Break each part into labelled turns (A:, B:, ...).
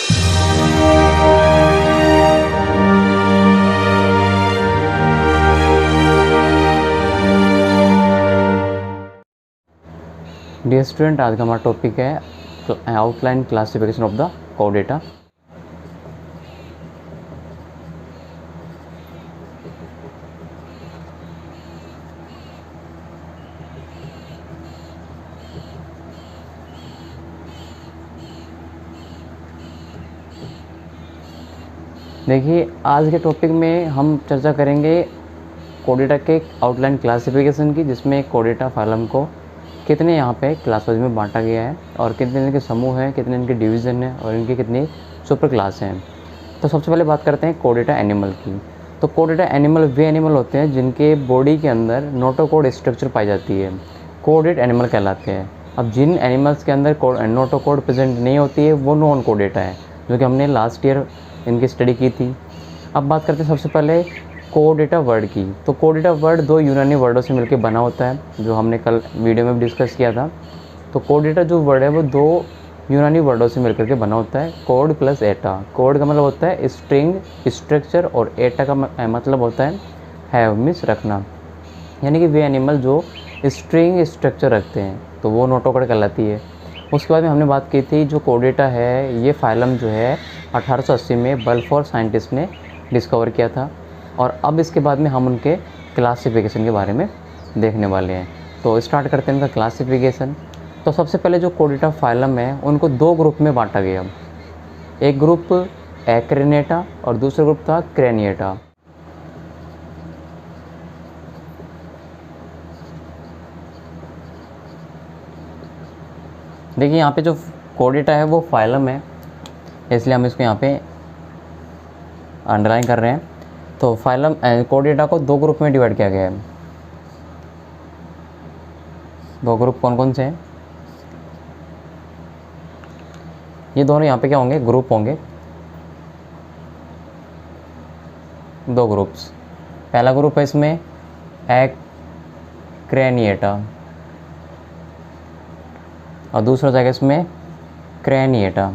A: Dear student, आज का हमारा टॉपिक है outline classification of the code data. देखिए, आज के टॉपिक में हम चर्चा करेंगे कोड डेटा के आउटलाइन क्लासिफिकेशन की, जिसमें कोड डेटा फाइलम को कितने यहाँ पे क्लास वाइज में बांटा गया है और कितने इनके समूह हैं, कितने इनके डिवीज़न हैं और इनके कितनी सुपर क्लास हैं। तो सबसे पहले बात करते हैं कोड डेटा एनिमल की। तो कोड डेटा एनिमल वे एनिमल होते हैं जिनके बॉडी के अंदर नोटोकोड स्ट्रक्चर पाई जाती है, कोडेड एनिमल कहलाते हैं। अब जिन एनिमल्स के अंदर नोटोकोड प्रेजेंट नहीं होती है वो नॉन कोड डेटा है, जो कि हमने लास्ट ईयर इनकी स्टडी की थी। अब बात करते हैं सबसे पहले कोड डेटा वर्ड की। तो कोड डेटा वर्ड दो यूनानी वर्डों से मिलकर बना होता है, जो हमने कल वीडियो में भी डिस्कस किया था। तो कोड डेटा जो वर्ड है वो दो यूनानी वर्डों से मिलकर के बना होता है, कोड प्लस एटा। कोड का मतलब होता है स्ट्रिंग स्ट्रक्चर और एटा का मतलब होता है हैव मीन्स रखना, यानी कि वे एनिमल जो स्ट्रिंग स्ट्रक्चर रखते हैं तो वो नोटोकोड कहलाती है। उसके बाद में हमने बात की थी जो कोड डेटा है ये फाइलम जो है 1880 में बल्फोर साइंटिस्ट ने डिस्कवर किया था। और अब इसके बाद में हम उनके क्लासिफिकेशन के बारे में देखने वाले हैं। तो स्टार्ट करते हैं उनका क्लासिफिकेशन। तो सबसे पहले जो कोड डेटा फाइलम है उनको दो ग्रुप में बांटा गया। एक ग्रुप एक्रेनेटा और दूसरा ग्रुप था क्रेनिएटा। देखिए, यहाँ पे जो कोड डेटा है वो फाइलम है, इसलिए हम इसको यहाँ पे अंडरलाइन कर रहे हैं। तो फाइलम कोड डेटा को दो ग्रुप में डिवाइड किया गया है। दो ग्रुप कौन कौन से हैं? ये दोनों यहाँ पे क्या होंगे? ग्रुप होंगे, दो ग्रुप्स। पहला ग्रुप है इसमें एक्रेनिएटा और दूसरा जाएगा इसमें क्रेनिएटा।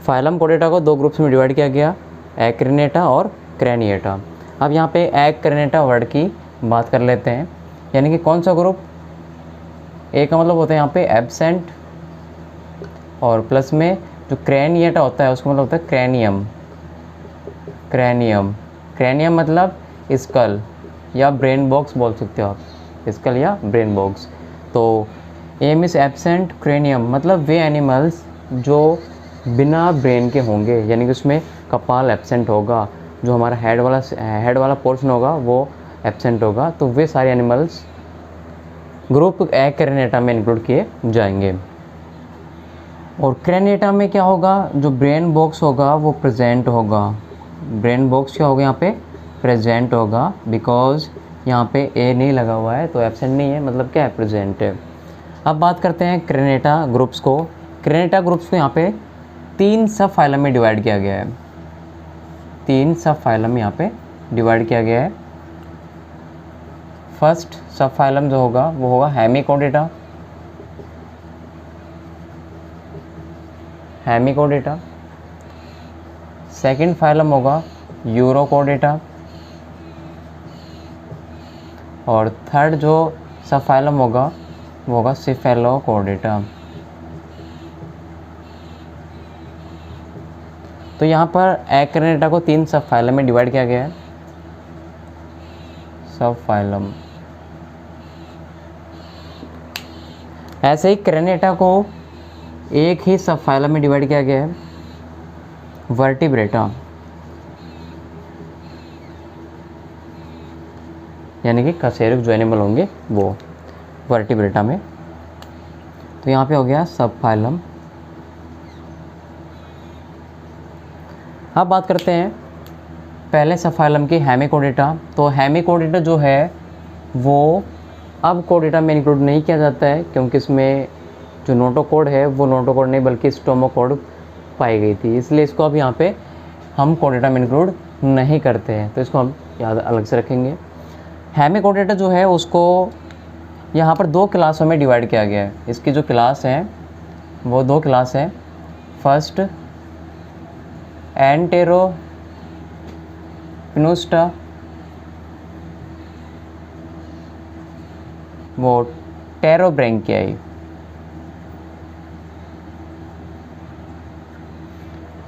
A: फाइलम कोड डेटा को दो ग्रुप्स में डिवाइड किया गया, एक्रेनेटा और क्रेनिएटा। अब यहाँ पे एक्रेनेटा वर्ड की बात कर लेते हैं, यानी कि कौन सा ग्रुप? ए का मतलब होता है यहाँ पे एब्सेंट, और प्लस में जो क्रेनिएटा होता है उसका मतलब होता है क्रेनियम। क्रेनियम क्रेनियम मतलब स्कल या ब्रेन बॉक्स बोल सकते हो आप, स्कल या ब्रेन बॉक्स। तो ए मीन्स एब्सेंट, क्रेनियम मतलब वे एनिमल्स जो बिना ब्रेन के होंगे, यानी कि उसमें कपाल एब्सेंट होगा, जो हमारा हेड वाला पोर्शन होगा वो एब्सेंट होगा। तो वे सारे एनिमल्स ग्रुप एक्रेनेटा में इंक्लूड किए जाएंगे। और क्रेनेटा में क्या होगा? जो ब्रेन बॉक्स होगा वो प्रेजेंट होगा। ब्रेन बॉक्स क्या होगा? यहाँ पे प्रेजेंट होगा, बिकॉज यहाँ पे ए नहीं लगा हुआ है तो एब्सेंट नहीं है, मतलब क्या है? प्रेजेंट है। अब बात करते हैं क्रेनेटा ग्रुप्स को। क्रेनेटा ग्रुप्स को यहाँ पे तीन सब फाइलम में डिवाइड किया गया है। तीन सब फाइलम यहाँ पे डिवाइड किया गया है। फर्स्ट सब फाइलम जो होगा वो होगा हेमिकोडेटा। हेमिकोडेटा। सेकंड फाइलम होगा यूरोकोडेटा। और थर्ड जो सब फाइलम होगा वो होगा सिफेलोकोडेटा। तो यहाँ पर एक्रेनेटा को तीन सब फाइलम में डिवाइड किया गया है। सब फाइलम। ऐसे ही क्रेनेटा को एक ही सब फाइलम में डिवाइड किया गया है, वर्टिब्रेटा, यानी कि कशेरुक जो एनिमल होंगे वो वर्टिब्रेटा में। तो यहाँ पे हो गया सब फाइलम। अब बात करते हैं पहले सब फाइलम की हेमिकोडेटा। तो हेमिकोडेटा जो है वो अब कोडेटा में इंक्लूड नहीं किया जाता है, क्योंकि इसमें जो नोटोकोड है वो नोटोकोड नहीं बल्कि स्टोमोकोड पाई गई थी, इसलिए इसको अब यहाँ पे हम कोडेटा में इंक्लूड नहीं करते हैं। तो इसको हम याद अलग से रखेंगे। हेमिकोडेटा जो है उसको यहाँ पर दो क्लासों में डिवाइड किया गया है। इसकी जो क्लास है वो दो क्लास है, फर्स्ट एंटेरोपिनुस्टा, वो टेरोब्रेंकियाई,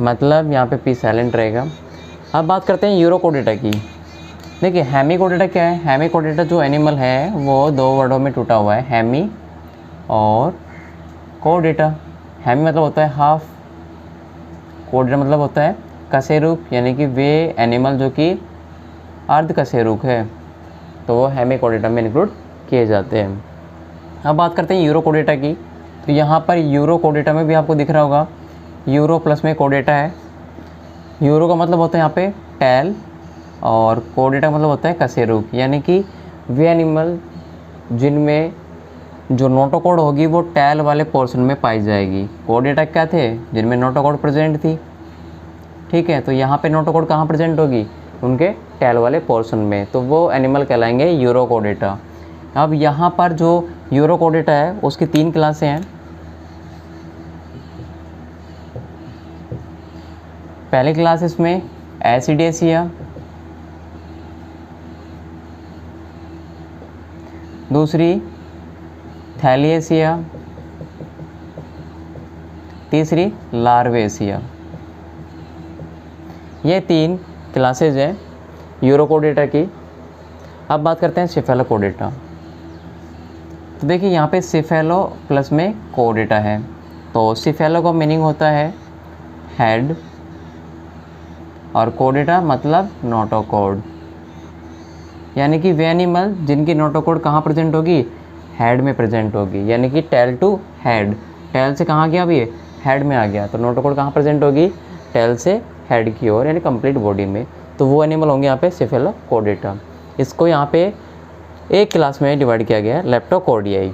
A: मतलब यहाँ पे पी साइलेंट रहेगा। अब बात करते हैं यूरोकोडेटा की। देखिए हेमिकोडेटा क्या है, हेमिकोडेटा जो एनिमल है वो दो वर्डों में टूटा हुआ है, हेमी और कोडेटा। हेमी मतलब होता है हाफ, कोडेटा मतलब होता है कशेरुक, यानी कि वे एनिमल जो कि अर्ध कशेरुक है, तो वो हेमिकोडेटा में इंक्लूड किए जाते हैं। अब बात करते हैं यूरोकोडेटा की। तो यहाँ पर यूरोकोडेटा में भी आपको दिख रहा होगा, यूरो प्लस में कोडेटा है। यूरो का मतलब होता है यहाँ पे टैल, और कोडेटा का मतलब होता है कशेरुक, यानी कि वे एनिमल जिनमें जो नोटोकोड होगी वो टैल वाले पोर्शन में पाई जाएगी। कोडेटा क्या थे, जिनमें नोटोकोड प्रेजेंट थी। ठीक है, तो यहाँ पे नोटोकोड कहाँ प्रेजेंट होगी, उनके टैल वाले पोर्शन में, तो वो एनिमल कहलाएंगे यूरोकोडेटा। अब यहाँ पर जो यूरोकोडेटा है उसकी तीन क्लासें हैं। पहली क्लास इसमें एसिडेसिया, दूसरी थैलिएसिया, तीसरी लार्वेसिया। ये तीन क्लासेज हैं यूरोकोडेटा की। अब बात करते हैं सिफेलोकोडेटा। तो देखिए यहाँ पे सिफेलो प्लस में कोडेटा है, तो सिफेलो का मीनिंग होता है हेड, और कोडेटा मतलब नोटोकोड, यानी कि वे एनिमल जिनकी नोटोकोड कहाँ प्रेजेंट होगी, हेड में प्रेजेंट होगी, यानी कि टेल टू हेड, टेल से कहाँ गया अभी, हेड में आ गया, तो नोटोकोड कहाँ प्रेजेंट होगी, टेल से हेड की ओर, यानी कंप्लीट बॉडी में। तो वो एनिमल होंगे यहाँ पे सिफेलोकोडेटा। इसको यहाँ पे एक क्लास में डिवाइड किया गया है, लेप्टोकोर्डियाई।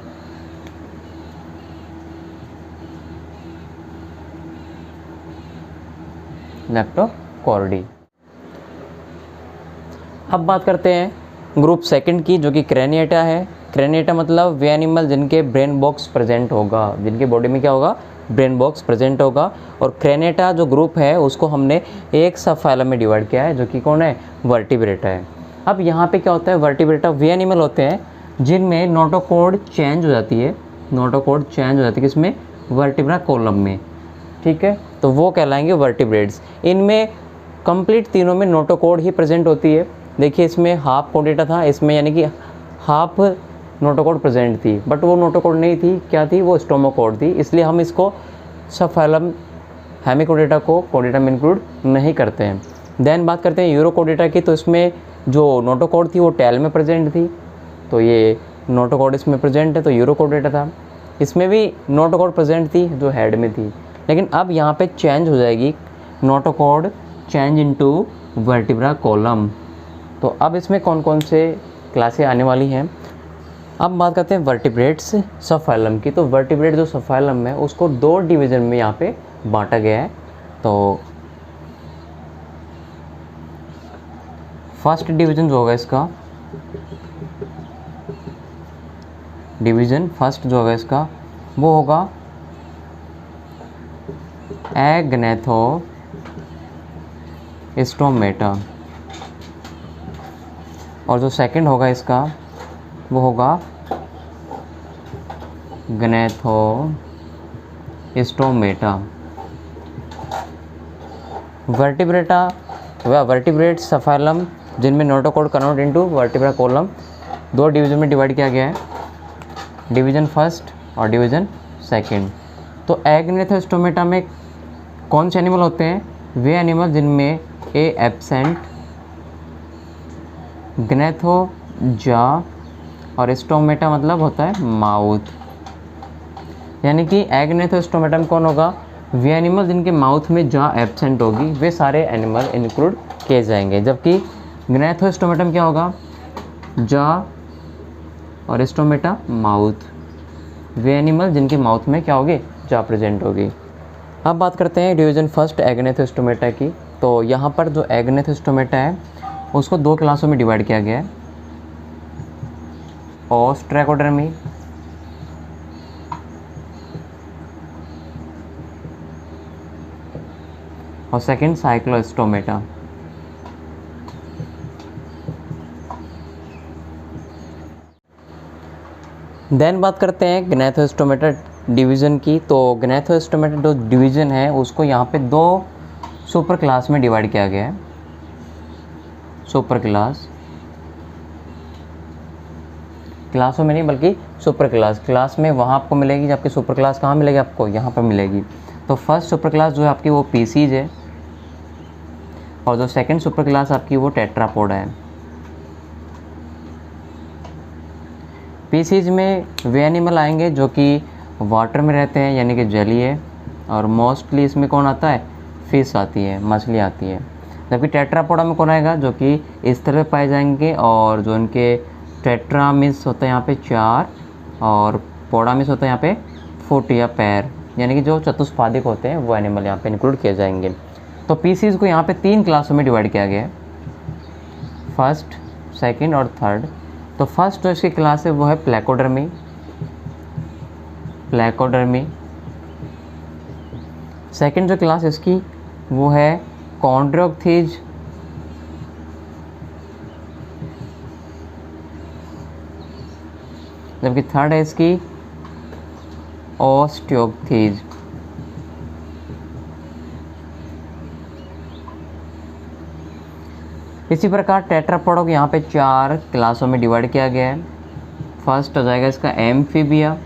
A: लेप्टोकोर्डी। अब बात करते हैं ग्रुप सेकंड की, जो कि क्रेनिएटा है। क्रेनिएटा मतलब वे एनिमल जिनके ब्रेन बॉक्स प्रेजेंट होगा, जिनके बॉडी में क्या होगा, ब्रेन बॉक्स प्रेजेंट होगा। और क्रेनिएटा जो ग्रुप है उसको हमने एक सब फाइलम में डिवाइड किया है, जो कि कौन है, वर्टिब्रेटा है। अब यहाँ पे क्या होता है, वर्टिब्रेटा वे एनिमल होते हैं जिनमें नोटोकोड चेंज हो जाती है, नोटोकोड चेंज हो जाती है किसमें, वर्टिब्रा कॉलम में। ठीक है, तो वो कहलाएंगे वर्टिब्रेट्स। इनमें कंप्लीट तीनों में नोटोकोड ही प्रेजेंट होती है। देखिए इसमें हाफ कोडेटा था, इसमें यानी कि हाफ नोटोकोड प्रेजेंट थी, बट वो नोटोकोड नहीं थी, क्या थी, वो स्टोमोकोड थी, इसलिए हम इसको सब फाइलम हेमिकोडेटा को कोडेटा में इंक्लूड नहीं करते हैं। देन बात करते हैं यूरोकोडेटा की। तो इसमें जो नोटोकोड थी वो टैल में प्रेजेंट थी, तो ये नोटोकोड इसमें प्रेजेंट है, तो यूरोकोडेटा था। इसमें भी नोटोकोड प्रेजेंट थी जो हेड में थी, लेकिन अब यहाँ पे चेंज हो जाएगी, notochord change into vertebra column. तो अब इसमें कौन कौन से क्लासें आने वाली हैं। अब बात करते हैं वर्टिब्रेट्स सब फाइलम की। तो वर्टिब्रेट जो सब फाइलम है उसको दो डिवीज़न में यहाँ पे बांटा गया है। तो फर्स्ट डिवीज़न जो होगा इसका, डिवीज़न फर्स्ट जो होगा इसका वो होगा एग्नेथोस्टोमेटा, और जो सेकंड होगा इसका वो होगा ग्नेथोस्टोमेटा। वर्टिब्रेटा व वर्टिब्रेट सब फाइलम जिनमें notochord convert into vertebra column दो डिवीज़न में डिवाइड किया गया है, डिवीज़न फर्स्ट और डिवीज़न सेकंड। तो एग्नेथोस्टोमेटा में कौन से एनिमल होते हैं, वे एनिमल जिनमें ए एब्सेंट, ग्नेथो जा, और स्टोमेटा मतलब होता है माउथ, यानी कि एग्नेथोस्टोमेटा में कौन होगा, वे एनिमल जिनके माउथ में जा एब्सेंट होगी, वे सारे एनिमल इंक्लूड किए जाएंगे। जबकि ग्नेथोस्टोमेटा में क्या होगा, जा और स्टोमेटा माउथ, वे एनिमल जिनके माउथ में क्या होगी, जा प्रेजेंट होगी। अब बात करते हैं डिवीज़न फर्स्ट एग्नेथोस्टोमेटा की। तो यहाँ पर जो एग्नेथोस्टोमेटा है उसको दो क्लासों में डिवाइड किया गया है, ओस्ट्रैकोडर्मी और सेकंड साइक्लोस्टोमेटा। देन बात करते हैं ग्नैथोस्टोमेटा डिवीज़न की। तो ग्नैथोस्टोमेटा जो डिवीज़न है उसको यहाँ पे दो सुपर क्लास में डिवाइड किया गया है। सुपर क्लासों में नहीं बल्कि सुपर क्लास में वहाँ आपको मिलेगी। जबकि सुपर क्लास कहाँ मिलेगी आपको, यहाँ पर मिलेगी। तो फर्स्ट सुपर क्लास जो है आपकी वो पीसीज है, और जो सेकंड सुपर क्लास आपकी वो टेट्रापोडा है। पीसीज में वे एनिमल आएंगे जो कि वाटर में रहते हैं, यानी कि जली है, और मोस्टली इसमें कौन आता है, फिश आती है, मछली आती है। जबकि टेट्रापोडा में कौन आएगा, जो कि इस तरह पाए जाएंगे, और जो उनके टेट्रामिस होता है यहाँ पे 4, और पोडामिस होता है यहाँ पे फुट या पैर, यानी कि जो चतुष्पादिक होते हैं वो एनिमल यहाँ पे इंक्लूड किए जाएंगे। तो पीसीज को यहाँ पे 3 क्लासों में डिवाइड किया गया है, फर्स्ट, सेकंड और थर्ड। तो फर्स्ट जो इसकी क्लास है वो है प्लेकोडर्मी। सेकंड जो क्लास इसकी वो है कॉन्ड्रोक्थीज। जबकि थर्ड है इसकी ऑस्टियोक्थीज। इसी प्रकार टेट्रापोडा को यहाँ पे 4 क्लासों में डिवाइड किया गया है। फर्स्ट हो जाएगा इसका एम्फीबिया,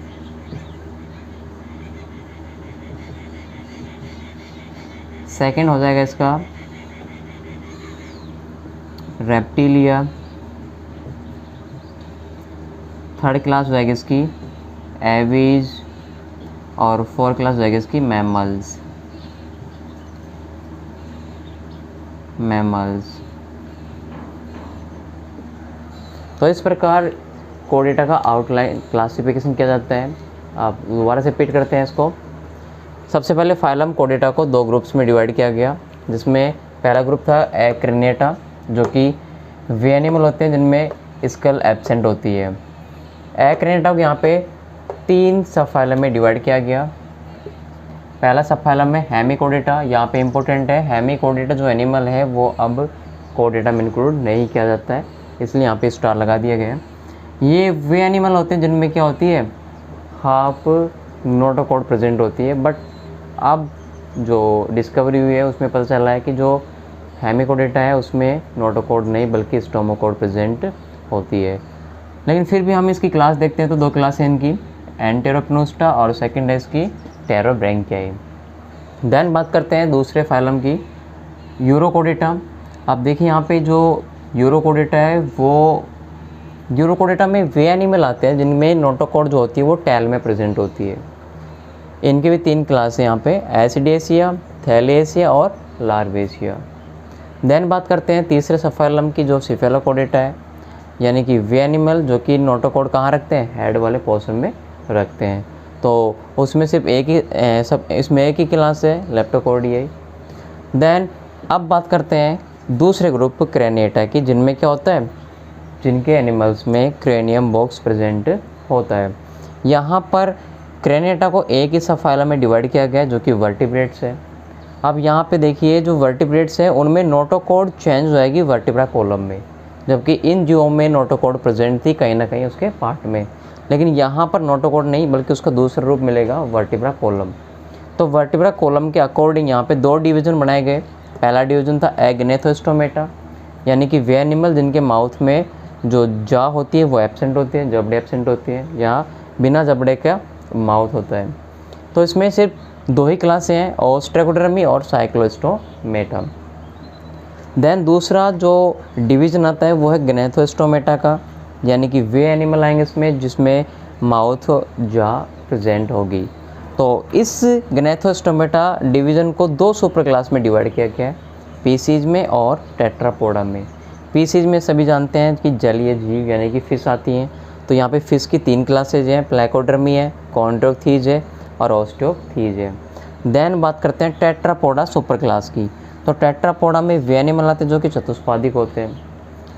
A: सेकंड हो जाएगा इसका रेप्टिलिया, थर्ड क्लास हो जाएगी इसकी एवीज, और फोर्थ क्लास हो जाएगी इसकी मैमल्स। तो इस प्रकार कोर्डेटा का आउटलाइन क्लासिफिकेशन किया जाता है। आप दोबारा से रिपीट करते हैं इसको। सबसे पहले फाइलम कोर्डेटा को 2 ग्रुप्स में डिवाइड किया गया, जिसमें पहला ग्रुप था एक्रिनेटा, जो कि वे एनिमल होते हैं जिनमें स्कल एब्सेंट होती है। एक्रिनेटा को यहाँ पे 3 सब फाइलम में डिवाइड किया गया। पहला सब फाइलम है हेमिकोर्डेटा। यहाँ पे इम्पोर्टेंट है, हेमिकोर्डेटा जो एनिमल है वो अब कोर्डेटा में इंक्लूड नहीं किया जाता है, इसलिए यहाँ पे स्टार लगा दिया गया है। ये वे एनिमल होते हैं जिनमें क्या होती है, हाफ नोटोकॉर्ड प्रेजेंट होती है। बट अब जो डिस्कवरी हुई है उसमें पता चला है कि जो हेमिकोर्डेटा है उसमें नोटोकॉर्ड नहीं बल्कि स्टोमोकॉर्ड प्रेजेंट होती है। लेकिन फिर भी हम इसकी क्लास देखते हैं तो 2 क्लास हैं इनकी, एंटेरोपनोस्टा और सेकंड है इसकी टेरोब्रैंकियाई। देन बात करते हैं दूसरे फाइलम की, यूरोकोर्डेटा। अब देखिए यहाँ पे जो यूरोकोर्डेटा है वो यूरोकोर्डेटा में वे एनिमल आते हैं जिनमें नोटोकॉर्ड जो होती है वो टैल में प्रेजेंट होती है। इनके भी 3 क्लास हैं यहाँ पे, एसिडेसिया, थैलेसिया और लार्वेसिया। देन बात करते हैं तीसरे सबफाइलम की, जो सिफेलोकोर्डेटा है, यानी कि वे एनिमल जो कि नोटोकॉर्ड कहाँ रखते हैं, हेड वाले पोर्शन में रखते हैं। तो उसमें सिर्फ इसमें एक ही क्लास है, लेप्टोकोर्डियाई। देन अब बात करते हैं दूसरे ग्रुप क्रेनिएटा की, जिनमें क्या होता है, जिनके एनिमल्स में क्रेनियम बॉक्स प्रेजेंट होता है। यहाँ पर क्रेनिएटा को एक ही सब फाइलम में डिवाइड किया गया है जो कि वर्टिब्रेट्स है। अब यहाँ पे देखिए जो वर्टिब्रेट्स है उनमें नोटोकॉर्ड चेंज हो जाएगी वर्टिब्रा कॉलम में, जबकि इन जीवों में नोटोकॉर्ड प्रेजेंट थी कहीं ना कहीं उसके पार्ट में। लेकिन यहाँ पर नोटोकॉर्ड नहीं बल्कि उसका दूसरा रूप मिलेगा वर्टिब्रा कॉलम। तो वर्टिब्रा कॉलम के अकॉर्डिंग यहाँ पे 2 डिवीज़न बनाए गए। पहला डिवीज़न था एग्नेथोस्टोमेटा, यानी कि वे एनिमल जिनके माउथ में जो जा होती है वो एब्सेंट होती है, जबड़े एब्सेंट होती है, या बिना जबड़े का माउथ होता है। तो इसमें सिर्फ 2 ही क्लासें हैं, ओस्ट्राकोडर्मी और साइक्लोस्टोमेटा। देन दूसरा जो डिवीज़न आता है वो है ग्नैथोस्टोमेटा का, यानी कि वे एनिमल आएंगे इसमें जिसमें माउथ जा प्रेजेंट होगी। तो इस ग्नैथोस्टोमेटा डिवीज़न को 2 सुपर क्लास में डिवाइड किया गया है, पीसीज में और टेट्रापोडा में। पीसीज में सभी जानते हैं कि जलीय जीव यानी कि फ़िश आती हैं। तो यहाँ पे फ़िश की 3 क्लासेज हैं, प्लेकोडर्मी है, कॉन्ड्रोक्थीज है और ऑस्टियोक्थीज है। देन बात करते हैं टेट्रापोडा सुपर क्लास की। तो टेट्रापोडा में वे एनिमल आते हैं जो कि चतुष्पादिक होते हैं।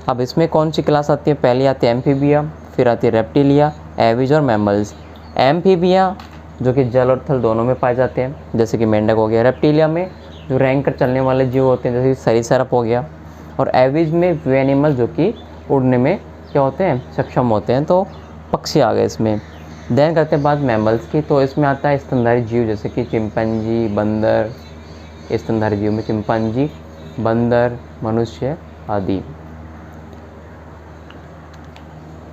A: अब इसमें कौन सी क्लास आती है, पहली आती है एम्फीबिया, फिर आती है रेप्टिलिया, एविज और मैमल्स। एम्फीबिया जो कि जल और थल दोनों में पाए जाते हैं, जैसे कि मेंढक हो गया रेप्टिलिया में, जो रैंक कर चलने वाले जीव होते हैं, जैसे सरीसृप हो गया, और एविज में वे एनिमल जो कि उड़ने में क्या होते हैं, सक्षम होते हैं, तो पक्षी आ गए इसमें। देन करते हैं बात मैमल्स की, तो इसमें आता है स्तनधारी जीव जैसे कि चिंपैंजी, बंदर, स्तनधारी जीव में चिंपैंजी, बंदर, मनुष्य आदि।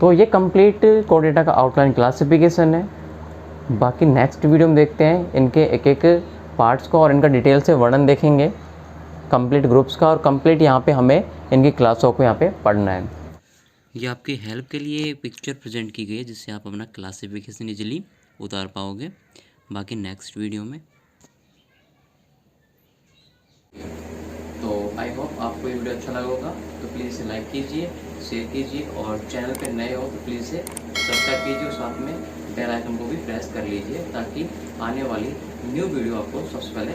A: तो ये कंप्लीट कोर्डेटा का आउटलाइन क्लासिफिकेशन है। बाकी नेक्स्ट वीडियो में देखते हैं इनके एक एक पार्ट्स को और इनका डिटेल से वर्णन देखेंगे कंप्लीट ग्रुप्स का, और कंप्लीट यहाँ पे हमें इनकी क्लासों को यहाँ पे पढ़ना है।
B: ये आपकी हेल्प के लिए पिक्चर प्रेजेंट की गई है जिससे आप अपना क्लासिफिकेशन इजीली उतार पाओगे। बाकी नेक्स्ट वीडियो में।
A: तो आई होप आपको ये वीडियो अच्छा लगा होगा, तो प्लीज़ इसे लाइक कीजिए, शेयर कीजिए, और चैनल पे नए हो तो प्लीज़ इसे सब्सक्राइब कीजिए और साथ में बेल आइकन को भी प्रेस कर लीजिए ताकि आने वाली न्यू वीडियो आपको सबसे पहले